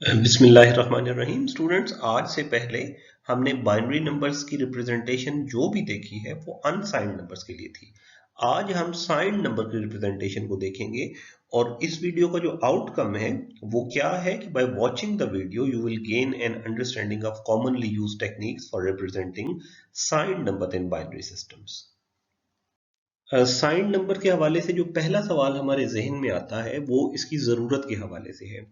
बिस्मिल्लाहिर्रहमानिर्रहीम। स्टूडेंट्स, आज से पहले हमने बाइनरी नंबर्स की रिप्रेजेंटेशन जो भी देखी है वो अनसाइंड नंबर्स के लिए थी। आज हम साइंड नंबर की रिप्रेजेंटेशन को देखेंगे और इस वीडियो का जो आउटकम है वो क्या है कि by watching the video you will gain an understanding of commonly used techniques for representing signed number in binary systems. Signed number के हवाले से जो पहला सवाल हमारे जहन में आता है वो इसकी ज़रूरत के हवाले से है।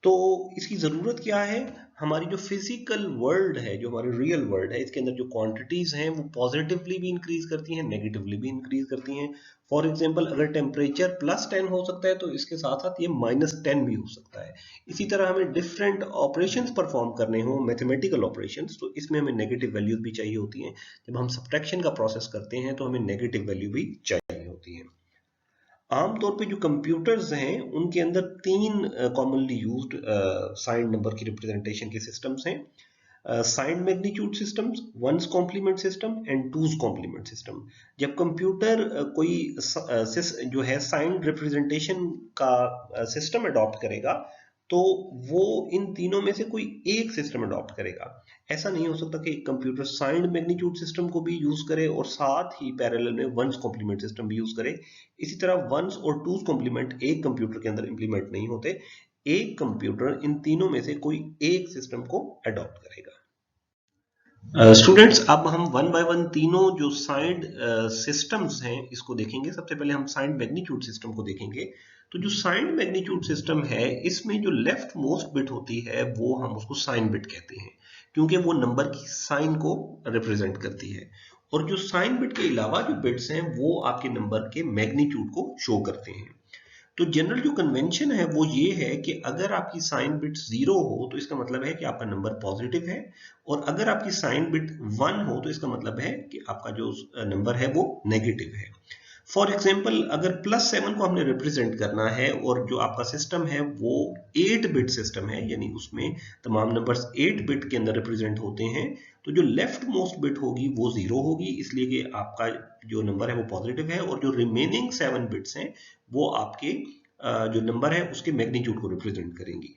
तो इसकी ज़रूरत क्या है? हमारी जो फिजिकल वर्ल्ड है, जो हमारी रियल वर्ल्ड है, इसके अंदर जो क्वांटिटीज हैं वो पॉजिटिवली भी इंक्रीज करती हैं, नेगेटिवली भी इंक्रीज करती हैं। फॉर एग्जांपल, अगर टेम्परेचर +10 हो सकता है तो इसके साथ साथ ये -10 भी हो सकता है। इसी तरह हमें डिफरेंट ऑपरेशंस परफॉर्म करने हो, मैथमेटिकल ऑपरेशंस, तो इसमें हमें नेगेटिव वैल्यूज भी चाहिए होती हैं। जब हम सब्ट्रैक्शन का प्रोसेस करते हैं तो हमें नेगेटिव वैल्यू भी चाहिए होती है। आमतौर पे जो कंप्यूटर्स हैं उनके अंदर तीन कॉमनली यूज्ड साइंड नंबर की रिप्रेजेंटेशन के सिस्टम्स हैं। Signed magnitude systems, one's complement system and two's complement system. जब कंप्यूटर जो है साइंड रिप्रेजेंटेशन का सिस्टम अडॉप्ट करेगा तो वो इन तीनों में से कोई एक सिस्टम अडॉप्ट करेगा। ऐसा नहीं हो सकता कि कंप्यूटर साइंड मैग्नीट्यूड सिस्टम को भी यूज करे और साथ ही पैरेलल में वंस कॉम्प्लीमेंट सिस्टम भी यूज करे। इसी तरह वंस और टूज कॉम्प्लीमेंट एक कंप्यूटर के अंदर इंप्लीमेंट नहीं होते। एक कंप्यूटर इन तीनों में से कोई एक सिस्टम को अडॉप्ट करेगा। स्टूडेंट्स, अब हम वन बाय वन तीनों जो साइंड सिस्टम्स हैं इसको देखेंगे। सबसे पहले हम साइंड मैग्नीट्यूड सिस्टम को देखेंगे। तो जो साइंड मैग्नीट्यूड सिस्टम है इसमें जो लेफ्ट मोस्ट बिट होती है वो हम उसको साइन बिट कहते हैं, क्योंकि वो नंबर की साइन को रिप्रेजेंट करती है। और जो साइन बिट के अलावा जो बिट्स हैं वो आपके नंबर के मैग्नीट्यूड को शो करते हैं। तो जनरल जो कन्वेंशन है वो ये है कि अगर आपकी साइन बिट 0 हो तो इसका मतलब है कि आपका नंबर पॉजिटिव है, और अगर आपकी साइन बिट 1 हो तो इसका मतलब है कि आपका जो नंबर है वो नेगेटिव है। फॉर एग्जाम्पल, अगर +7 को हमने रिप्रेजेंट करना है और जो आपका सिस्टम है वो 8 बिट सिस्टम है, यानी उसमें तमाम नंबर्स 8 बिट के अंदर रिप्रेजेंट होते हैं, तो जो लेफ्ट मोस्ट बिट होगी वो 0 होगी, इसलिए कि आपका जो नंबर है वो पॉजिटिव है, और जो रिमेनिंग 7 बिट्स हैं वो आपके जो नंबर है उसके मैग्नीट्यूड को रिप्रेजेंट करेंगी।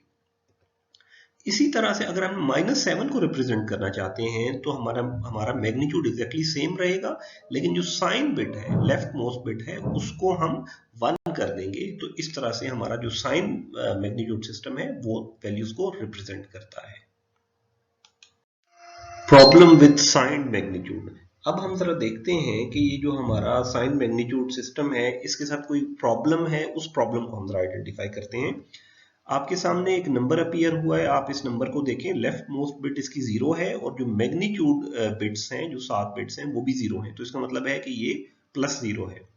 इसी तरह से अगर हम -7 को रिप्रेजेंट करना चाहते हैं तो हमारा हमारा मैग्नीट्यूड एग्जैक्टली सेम रहेगा, लेकिन जो साइन बिट है, लेफ्ट मोस्ट बिट है, उसको हम 1 कर देंगे। तो इस तरह से हमारा जो साइन मैग्नीट्यूड सिस्टम है वो वैल्यूज को रिप्रेजेंट करता है। Problem with sign magnitude. अब हम जरा देखते हैं कि ये जो हमारा साइन मैग्नीट्यूड सिस्टम है इसके साथ कोई प्रॉब्लम है, उस प्रॉब्लम को हम जरा आइडेंटिफाई करते हैं। आपके सामने एक नंबर अपीयर हुआ है, आप इस नंबर को देखें, लेफ्ट मोस्ट बिट इसकी 0 है और जो मैग्नीट्यूड बिट्स हैं, जो 7 बिट्स हैं, वो भी 0 है, तो इसका मतलब है कि ये +0 है।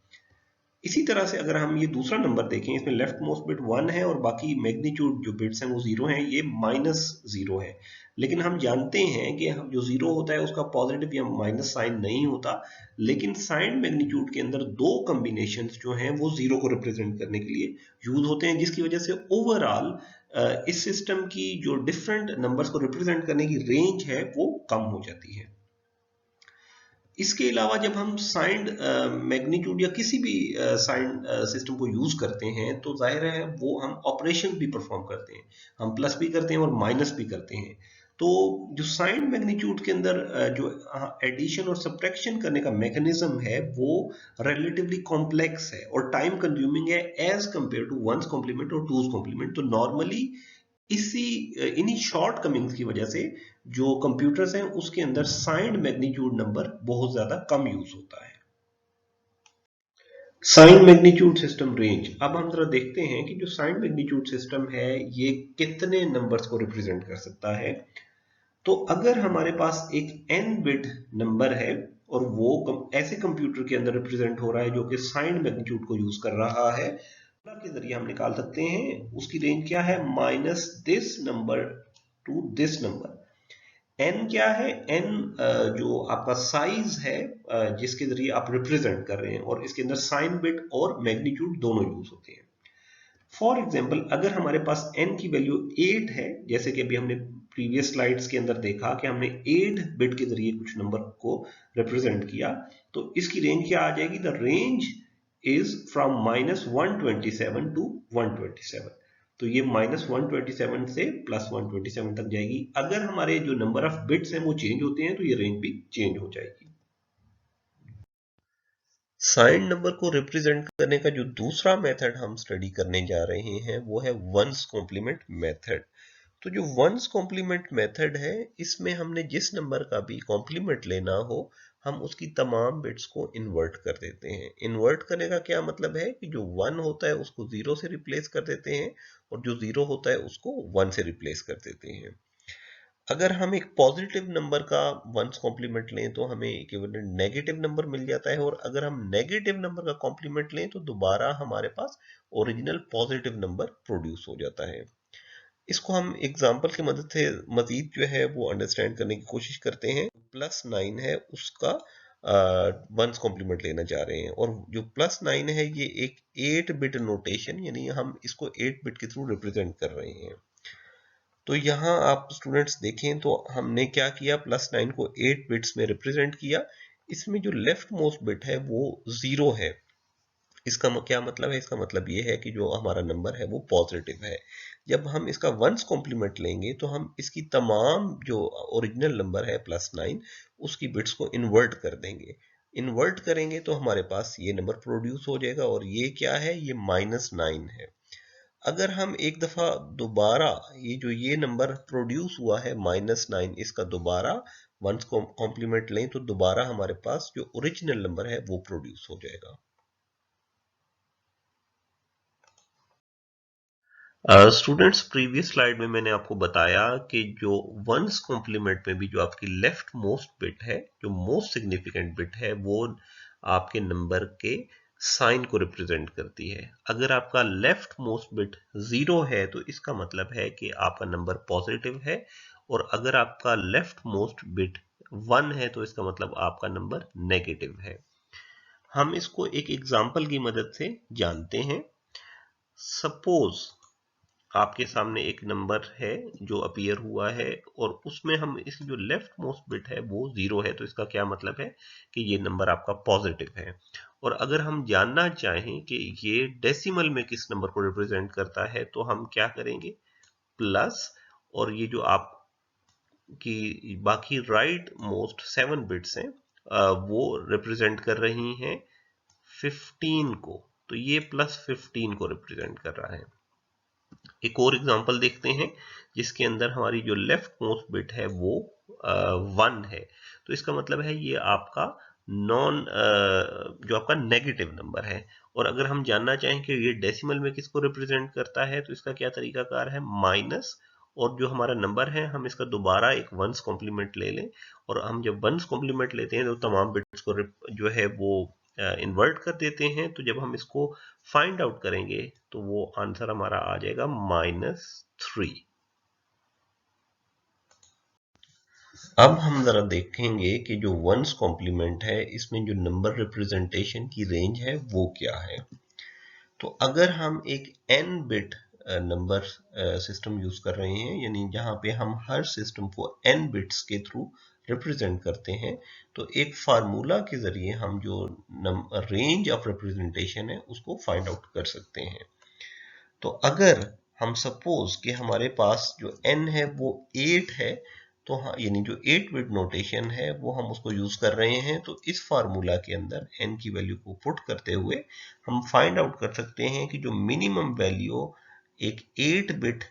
इसी तरह से अगर हम ये दूसरा नंबर देखें, इसमें लेफ्ट मोस्ट बिट 1 है और बाकी मैग्नीट्यूड जो बिट्स हैं वो 0 हैं, ये -0 है। लेकिन हम जानते हैं कि हम जो 0 होता है उसका पॉजिटिव या माइनस साइन नहीं होता, लेकिन साइन मैग्नीट्यूड के अंदर दो कॉम्बिनेशंस जो हैं वो 0 को रिप्रेजेंट करने के लिए यूज होते हैं, जिसकी वजह से ओवरऑल इस सिस्टम की जो डिफरेंट नंबर्स को रिप्रेजेंट करने की रेंज है वो कम हो जाती है। इसके अलावा जब हम साइंड मैग्नीट्यूड या किसी भी साइंड सिस्टम को यूज करते हैं तो जाहिर है वो हम ऑपरेशन भी परफॉर्म करते हैं, हम प्लस भी करते हैं और माइनस भी करते हैं। तो जो साइंड मैग्नीट्यूड के अंदर जो एडिशन और सब्ट्रैक्शन करने का मैकेनिज्म है वो रिलेटिवली कॉम्प्लेक्स है और टाइम कंज्यूमिंग है as compare to one's complement और टूज कॉम्प्लीमेंट। तो नॉर्मली इन्हीं शॉर्ट कमिंग्स की वजह से जो कंप्यूटर्स हैं उसके अंदर साइंड मैग्नीट्यूड नंबर बहुत ज्यादा कम यूज होता है। Signed magnitude system range. अब हम जरा देखते हैं कि जो साइंड मैग्नीट्यूड सिस्टम है ये कितने नंबर्स को रिप्रेजेंट कर सकता है। तो अगर हमारे पास एक n बिट नंबर है और वो ऐसे कंप्यूटर के अंदर रिप्रेजेंट हो रहा है जो कि साइंड मैग्नीट्यूड को यूज कर रहा है, के जरिए हम निकाल सकते हैं उसकी रेंज क्या है, minus this number two this number. n क्या है, n जो आपका साइज है जिसके जरिए आप रिप्रेजेंट कर रहे हैं, और इसके अंदर साइन बिट और मैग्नीट्यूड दोनों यूज होते हैं। फॉर एग्जाम्पल, अगर हमारे पास n की वैल्यू 8 है, जैसे कि अभी हमने प्रीवियस स्लाइड्स के अंदर देखा कि हमने 8 बिट के जरिए कुछ नंबर को रिप्रेजेंट किया, तो इसकी रेंज क्या आ जाएगी, the range is from -127 to 127। तो ये -127 से +127 तक जाएगी। अगर हमारे जो नंबर ऑफ बिट्स हैं वो चेंज होते हैं तो ये रेंज भी चेंज हो जाएगी। साइंड नंबर को रिप्रेजेंट करने का जो दूसरा मेथड हम स्टडी करने जा रहे हैं वो है वंस कॉम्प्लीमेंट मेथड। तो जो वंस कॉम्प्लीमेंट मेथड है, इसमें हमने जिस नंबर का भी कॉम्प्लीमेंट लेना हो, हम उसकी तमाम बिट्स को इन्वर्ट कर देते हैं। इन्वर्ट करने का क्या मतलब है कि जो 1 होता है उसको 0 से रिप्लेस कर देते हैं और जो 0 होता है उसको 1 से रिप्लेस कर देते हैं। अगर हम एक पॉजिटिव नंबर का वंस कॉम्प्लीमेंट लें तो हमें इक्विवेलेंट नेगेटिव नंबर मिल जाता है, और अगर हम नेगेटिव नंबर का कॉम्प्लीमेंट लें तो दोबारा हमारे पास ओरिजिनल पॉजिटिव नंबर प्रोड्यूस हो जाता है। इसको हम एग्जाम्पल की मदद से मजीद जो है वो अंडरस्टैंड करने की कोशिश करते हैं। +9 है उसका वंस कॉम्प्लीमेंट लेना चाह रहे हैं, और जो +9 है ये एक 8 बिट नोटेशन, यानी हम इसको 8 बिट के थ्रू रिप्रेजेंट कर रहे हैं। तो यहाँ आप स्टूडेंट्स देखें तो हमने क्या किया, +9 को 8 बिट्स में रिप्रेजेंट किया। इसमें जो लेफ्ट मोस्ट बिट है वो 0 है। इसका क्या मतलब है? इसका मतलब ये है कि जो हमारा नंबर है वो पॉजिटिव है। जब हम इसका वंस कॉम्प्लीमेंट लेंगे तो हम इसकी तमाम जो ओरिजिनल नंबर है +9 उसकी बिट्स को इन्वर्ट कर देंगे। इन्वर्ट करेंगे तो हमारे पास ये नंबर प्रोड्यूस हो जाएगा, और ये क्या है? ये -9 है। अगर हम एक दफा दोबारा ये नंबर प्रोड्यूस हुआ है -9, इसका दोबारा वंस कॉम्प्लीमेंट लें तो दोबारा हमारे पास जो ओरिजिनल नंबर है वो प्रोड्यूस हो जाएगा। स्टूडेंट्स, प्रीवियस स्लाइड में मैंने आपको बताया कि जो वंस कॉम्प्लीमेंट में भी जो आपकी लेफ्ट मोस्ट बिट है, जो मोस्ट सिग्निफिकेंट बिट है, वो आपके नंबर के साइन को रिप्रेजेंट करती है। अगर आपका लेफ्ट मोस्ट बिट 0 है तो इसका मतलब है कि आपका नंबर पॉजिटिव है, और अगर आपका लेफ्ट मोस्ट बिट 1 है तो इसका मतलब आपका नंबर नेगेटिव है। हम इसको एक एग्जाम्पल की मदद से जानते हैं। सपोज आपके सामने एक नंबर है जो अपीयर हुआ है, और उसमें हम इसकी जो लेफ्ट मोस्ट बिट है वो 0 है, तो इसका क्या मतलब है कि ये नंबर आपका पॉजिटिव है। और अगर हम जानना चाहें कि ये डेसिमल में किस नंबर को रिप्रेजेंट करता है तो हम क्या करेंगे, प्लस, और ये जो आपकी बाकी राइट मोस्ट 7 बिट्स हैं वो रिप्रेजेंट कर रही हैं 15 को, तो ये +15 को रिप्रेजेंट कर रहा है। एक और एग्जांपल देखते हैं जिसके अंदर हमारी जो लेफ्ट मोस्ट बिट है वो 1 है, तो इसका मतलब है ये आपका जो आपका नेगेटिव नंबर है। और अगर हम जानना चाहें कि ये डेसिमल में किसको रिप्रेजेंट करता है तो इसका क्या तरीकाकार है, माइनस, और जो हमारा नंबर है हम इसका दोबारा एक वंस कॉम्प्लीमेंट ले लें, और हम जब वंस कॉम्प्लीमेंट लेते हैं तो तमाम बिट्स को जो है वो इन्वर्ट कर देते हैं। तो जब हम इसको फाइंड आउट करेंगे तो वो आंसर हमारा आ जाएगा -3। अब हम जरा देखेंगे कि जो वंस कॉम्प्लीमेंट है इसमें जो नंबर रिप्रेजेंटेशन की रेंज है वो क्या है। तो अगर हम एक n bit number system use कर रहे हैं, यानी जहां पे हम हर सिस्टम को n बिट्स के थ्रू रिप्रेजेंट करते हैं, तो एक फार्मूला के जरिए हम जो रेंज ऑफ रिप्रेजेंटेशन है उसको फाइंड आउट कर सकते हैं। तो अगर हम सपोज कि हमारे पास जो n है वो 8 है, तो हाँ, यानी जो 8 बिट नोटेशन है वो हम उसको यूज कर रहे हैं, तो इस फार्मूला के अंदर n की वैल्यू को पुट करते हुए हम फाइंड आउट कर सकते हैं कि जो मिनिमम वैल्यू एक 8 बिट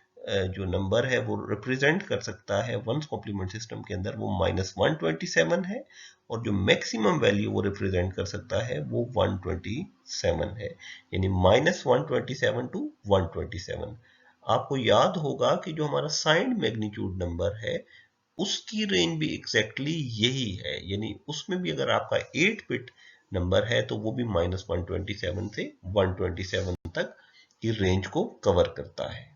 जो नंबर है वो रिप्रेजेंट कर सकता है वंस कॉम्प्लीमेंट सिस्टम के अंदर, वो -127 है, और जो मैक्सिमम वैल्यू वो रिप्रेजेंट कर सकता है वो 127 है, यानी -127 टू 127। आपको याद होगा कि जो हमारा साइंड मैग्नीट्यूड नंबर है उसकी रेंज भी एग्जैक्टली यही है, यानी उसमें भी अगर आपका 8 बिट नंबर है तो वो भी -127 से 127 तक की रेंज को कवर करता है।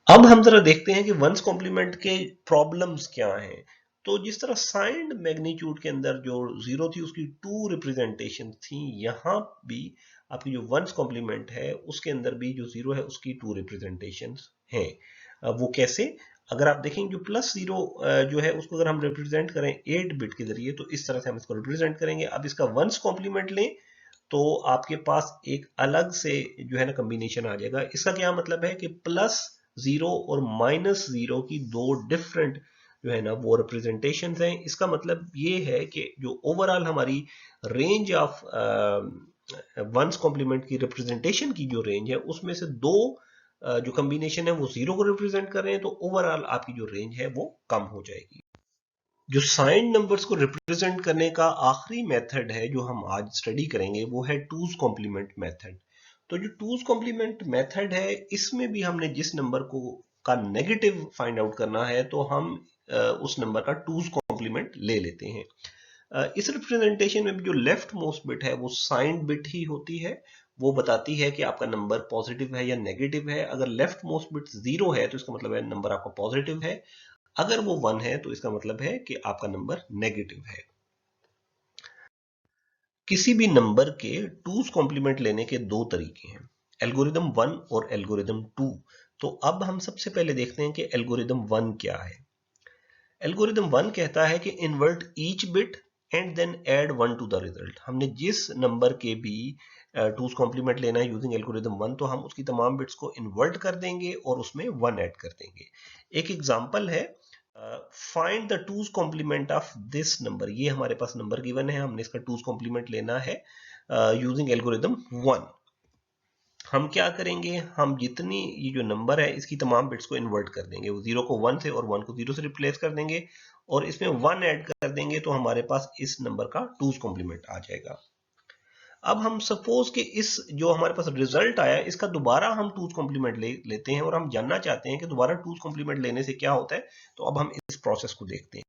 अब हम जरा देखते हैं कि वंस कॉम्प्लीमेंट के प्रॉब्लम्स क्या हैं। तो जिस तरह साइंड मैग्नीट्यूड के अंदर जो 0 थी उसकी 2 रिप्रेजेंटेशन थी, यहाँ भी आपकी जो वंस कॉम्प्लीमेंट है उसके अंदर भी जो 0 है उसकी 2 रिप्रेजेंटेशन हैं। वो कैसे? अगर आप देखेंगे जो +0 जो है उसको अगर हम रिप्रेजेंट करें 8 बिट के जरिए तो इस तरह से हम इसको रिप्रेजेंट करेंगे। अब इसका वंस कॉम्प्लीमेंट लें तो आपके पास एक अलग से जो है ना कम्बिनेशन आ जाएगा। इसका क्या मतलब है कि +0 और -0 की दो डिफरेंट जो है ना वो रिप्रेजेंटेशन हैं। इसका मतलब ये है कि जो ओवरऑल हमारी रेंज ऑफ वंस कॉम्प्लीमेंट की रिप्रेजेंटेशन की जो रेंज है उसमें से दो जो कम्बिनेशन है वो 0 को रिप्रेजेंट कर रहे हैं, तो ओवरऑल आपकी जो रेंज है वो कम हो जाएगी। जो साइंड नंबर्स को रिप्रेजेंट करने का आखिरी मेथड है जो हम आज स्टडी करेंगे वो है टूज कॉम्प्लीमेंट मेथड। तो जो टूज कॉम्प्लीमेंट मेथड है इसमें भी हमने जिस नंबर को का नेगेटिव फाइंड आउट करना है तो हम उस नंबर का टूज कॉम्प्लीमेंट ले लेते हैं। इस रिप्रेजेंटेशन में भी जो लेफ्ट मोस्ट बिट है वो साइंड बिट ही होती है। वो बताती है कि आपका नंबर पॉजिटिव है या नेगेटिव है। अगर लेफ्ट मोस्ट बिट 0 है तो इसका मतलब है नंबर आपका पॉजिटिव है, अगर वो 1 है तो इसका मतलब है कि आपका नंबर नेगेटिव है। किसी भी नंबर के टूज कॉम्प्लीमेंट लेने के दो तरीके हैं, एल्गोरिदम 1 और एल्गोरिदम 2। तो अब हम सबसे पहले देखते हैं कि एल्गोरिदम 1 क्या है। एल्गोरिदम 1 कहता है कि invert each bit and then add 1 to the result. हमने जिस नंबर के भी टूज कॉम्प्लीमेंट लेना है यूजिंग एल्गोरिदम 1 तो हम उसकी तमाम बिट्स को इन्वर्ट कर देंगे और उसमें 1 ऐड कर देंगे। एक एग्जांपल है, find the two's complement of this number. ये हमारे पास नंबर गिवन है, हमने इसका टूज कॉम्प्लीमेंट लेना है यूजिंग एल्गोरिदम 1। हम क्या करेंगे, हम जितनी ये जो नंबर है इसकी तमाम बिट्स को इन्वर्ट कर देंगे। वो 0 को 1 से और 1 को 0 से रिप्लेस कर देंगे और इसमें 1 ऐड कर देंगे तो हमारे पास इस नंबर का टूज कॉम्प्लीमेंट आ जाएगा। अब हम सपोज कि इस जो हमारे पास रिजल्ट आया इसका दोबारा हम टूज कॉम्प्लीमेंट लेते हैं और हम जानना चाहते हैं कि दोबारा टूज कॉम्प्लीमेंट लेने से क्या होता है। तो अब हम इस प्रोसेस को देखते हैं।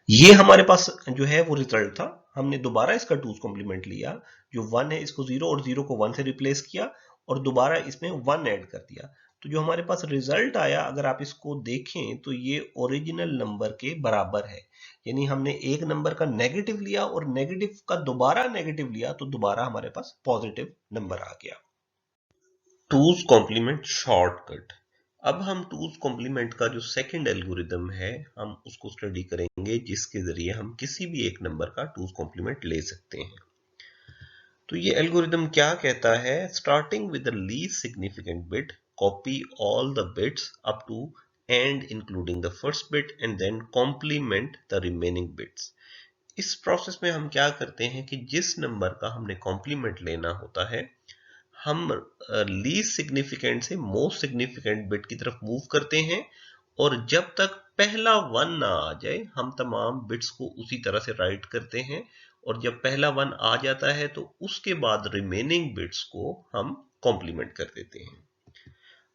ये हमारे पास जो है वो रिजल्ट था, हमने दोबारा इसका टूज कॉम्प्लीमेंट लिया। जो 1 है इसको 0 और 0 को 1 से रिप्लेस किया और दोबारा इसमें 1 ऐड कर दिया। तो जो हमारे पास रिजल्ट आया अगर आप इसको देखें तो ये ओरिजिनल नंबर के बराबर है। यानी हमने एक नंबर का नेगेटिव लिया और नेगेटिव का दोबारा नेगेटिव लिया तो दोबारा हमारे पास पॉजिटिव नंबर आ गया। Two's complement shortcut. अब हम टूज कॉम्प्लीमेंट का जो सेकंड एल्गोरिदम है हम उसको स्टडी करेंगे जिसके जरिए हम किसी भी एक नंबर का टूज कॉम्प्लीमेंट ले सकते हैं। तो ये एल्गोरिदम क्या कहता है, starting with the least significant bit copy all the bits up to and including the first bit and then complement the remaining bits. इस प्रोसेस में हम क्या करते हैं कि जिस नंबर का हमने कॉम्प्लीमेंट लेना होता है हम लीस्ट सिग्निफिकेंट से मोस्ट सिग्निफिकेंट बिट की तरफ मूव करते हैं और जब तक पहला 1 ना आ जाए हम तमाम बिट्स को उसी तरह से राइट करते हैं और जब पहला 1 आ जाता है तो उसके बाद रिमेनिंग बिट्स को हम कॉम्प्लीमेंट कर देते हैं।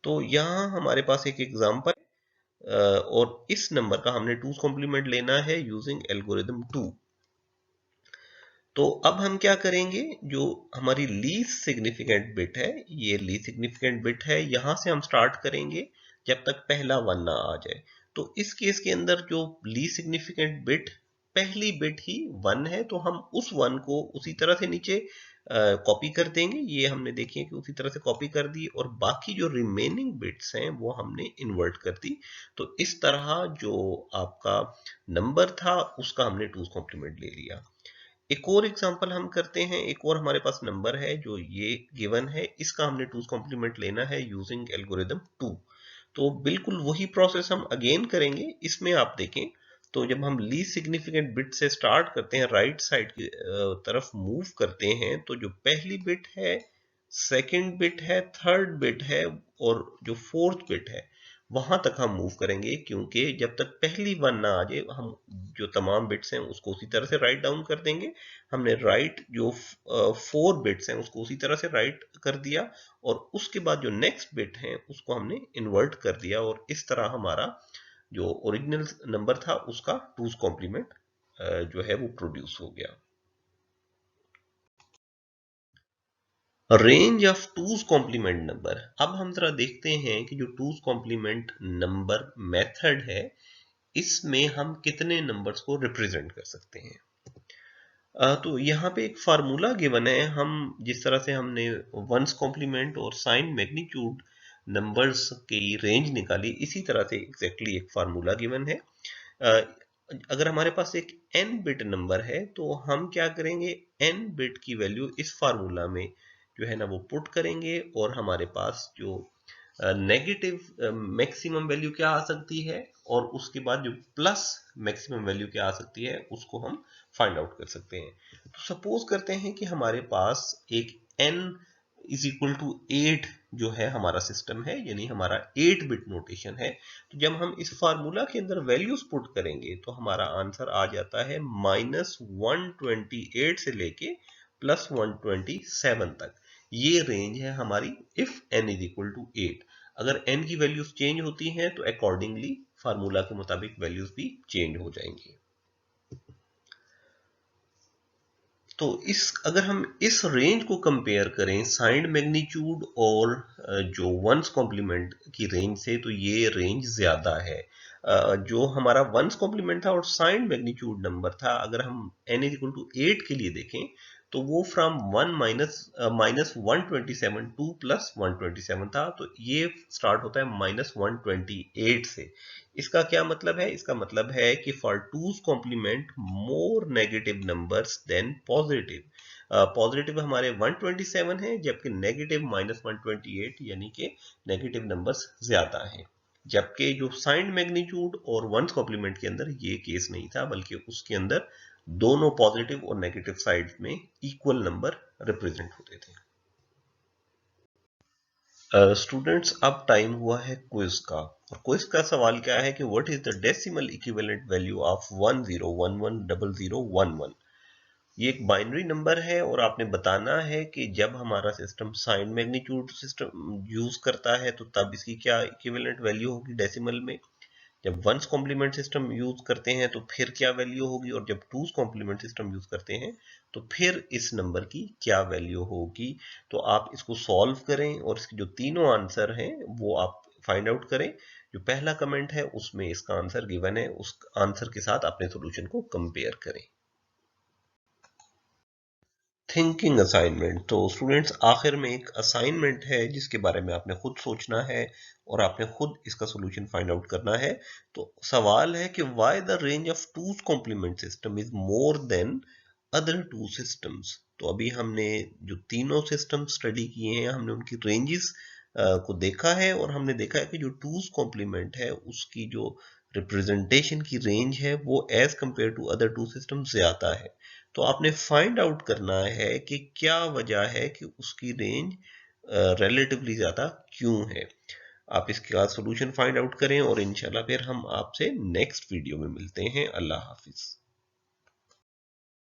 तो यहाँ हमारे पास एक एग्जांपल और इस नंबर का हमने टूज कॉम्प्लीमेंट लेना है यूजिंग एल्गोरिदम 2। तो अब हम क्या करेंगे, जो हमारी लीस्ट सिग्निफिकेंट बिट है ये लीस्ट सिग्निफिकेंट बिट है, यहां से हम स्टार्ट करेंगे जब तक पहला 1 ना आ जाए। तो इस केस के अंदर जो लीस्ट सिग्निफिकेंट बिट पहली बिट ही 1 है तो हम उस 1 को उसी तरह से नीचे कॉपी कर देंगे। ये हमने देखिए कि उसी तरह से कॉपी कर दी और बाकी जो रिमेनिंग बिट्स हैं वो हमने इन्वर्ट कर दी। तो इस तरह जो आपका नंबर था उसका हमने टूज कॉम्प्लीमेंट ले लिया। एक और एग्जांपल हम करते हैं, एक और हमारे पास नंबर है जो ये गिवन है, इसका हमने टूज कॉम्प्लीमेंट लेना है यूजिंग एल्गोरिदम 2। तो बिल्कुल वही प्रोसेस हम अगेन करेंगे। इसमें आप देखें तो जब हम लीस्ट सिग्निफिकेंट बिट से स्टार्ट करते हैं राइट साइड की तरफ मूव करते हैं तो जो पहली बिट है, सेकंड बिट है, थर्ड बिट है और जो फोर्थ बिट है वहां तक हम मूव करेंगे क्योंकि जब तक पहली 1 ना आ जाए हम जो तमाम बिट्स हैं उसको उसी तरह से राइट डाउन कर देंगे। हमने राइट जो 4 बिट्स हैं उसको उसी तरह से राइट कर दिया और उसके बाद जो नेक्स्ट बिट है उसको हमने इन्वर्ट कर दिया और इस तरह हमारा जो ओरिजिनल नंबर था उसका टूज कॉम्प्लीमेंट जो है वो प्रोड्यूस हो गया। Range of two's complement number. अब हम जरा देखते हैं कि जो टूज कॉम्प्लीमेंट नंबर मेथड है इसमें हम कितने नंबर्स को रिप्रेजेंट कर सकते हैं। तो यहाँ पे एक फार्मूला गिवन है, हम जिस तरह से हमने वंस कॉम्प्लीमेंट और साइन मैग्नीट्यूड नंबर्स की रेंज निकाली इसी तरह से एग्जैक्टली एक फार्मूला गिवन है। अगर हमारे पास एक n बिट नंबर है तो हम क्या करेंगे, n बिट की वैल्यू इस फार्मूला में जो है ना वो पुट करेंगे, और हमारे पास जो नेगेटिव मैक्सिमम वैल्यू क्या आ सकती है और उसके बाद जो प्लस मैक्सिमम वैल्यू क्या आ सकती है उसको हम फाइंड आउट कर सकते हैं। तो सपोज करते हैं कि हमारे पास एक n इज इक्वल टू 8 जो है हमारा सिस्टम है, यानी हमारा 8 बिट नोटेशन है। तो जब हम इस फार्मूला के अंदर वैल्यूज पुट करेंगे तो हमारा आंसर आ जाता है -128 से लेके +127 तक। ये रेंज है हमारी if n is equal to 8। अगर n की वैल्यूज चेंज होती हैं तो अकॉर्डिंगली फार्मूला के मुताबिक वैल्यूज भी चेंज हो जाएंगी। तो अगर हम इस रेंज को कंपेयर करें साइंड मैग्नीट्यूड और जो वंस कॉम्प्लीमेंट की रेंज से, तो ये रेंज ज्यादा है। जो हमारा वंस कॉम्प्लीमेंट था और साइंड मैग्नीट्यूड नंबर था, अगर हम n इज इक्वल टू 8 के लिए देखें तो वो फ्रॉम 1 -127 टू +127 था। तो ये स्टार्ट होता है -128 से। इसका क्या मतलब है? इसका मतलब है कि for two's complement more negative numbers than positive. Positive हमारे 127 है, जबकि नेगेटिव -128 यानी कि नेगेटिव नंबर्स ज्यादा हैं। जबकि जो साइंड मैग्नीट्यूड और वंस कॉम्प्लीमेंट के अंदर ये केस नहीं था, बल्कि उसके अंदर दोनों पॉजिटिव और नेगेटिव साइड्स में इक्वल नंबर रिप्रेजेंट होते थे। स्टूडेंट्स अब टाइम हुआ है क्विज का। और क्विज का सवाल क्या है कि what is the decimal equivalent value of 10110011। ये एक बाइनरी नंबर है और आपने बताना है कि जब हमारा system sign magnitude system use करता है तो तब इसकी क्या इक्विवेलेंट वैल्यू होगी डेसिमल में, जब वंस कॉम्प्लीमेंट सिस्टम यूज करते हैं तो फिर क्या वैल्यू होगी, और जब टूज कॉम्प्लीमेंट सिस्टम यूज करते हैं तो फिर इस नंबर की क्या वैल्यू होगी। तो आप इसको सॉल्व करें और इसके जो तीनों आंसर हैं वो आप फाइंड आउट करें। जो पहला कमेंट है उसमें इसका आंसर गिवन है, उस आंसर के साथ अपने सॉल्यूशन को कंपेयर करें। Thinking assignment. तो स्टूडेंट्स आखिर में एक असाइनमेंट है जिसके बारे में आपने खुद सोचना है और आपने खुद इसका सॉल्यूशन फाइंड आउट करना है। तो सवाल है कि why the range of two's complement system is more than other two systems. तो अभी हमने जो तीनों सिस्टम स्टडी किए हैं हमने उनकी रेंजेस को देखा है, और हमने देखा है कि जो टूज कॉम्प्लीमेंट है उसकी जो रिप्रेजेंटेशन की रेंज है वो as compare to other two system ज्यादा है। तो आपने फाइंड आउट करना है कि क्या वजह है कि उसकी रेंज रिलेटिवली ज्यादा क्यों है। आप इसका सॉल्यूशन फाइंड आउट करें और इंशाल्लाह फिर हम आपसे नेक्स्ट वीडियो में मिलते हैं। अल्लाह हाफिज।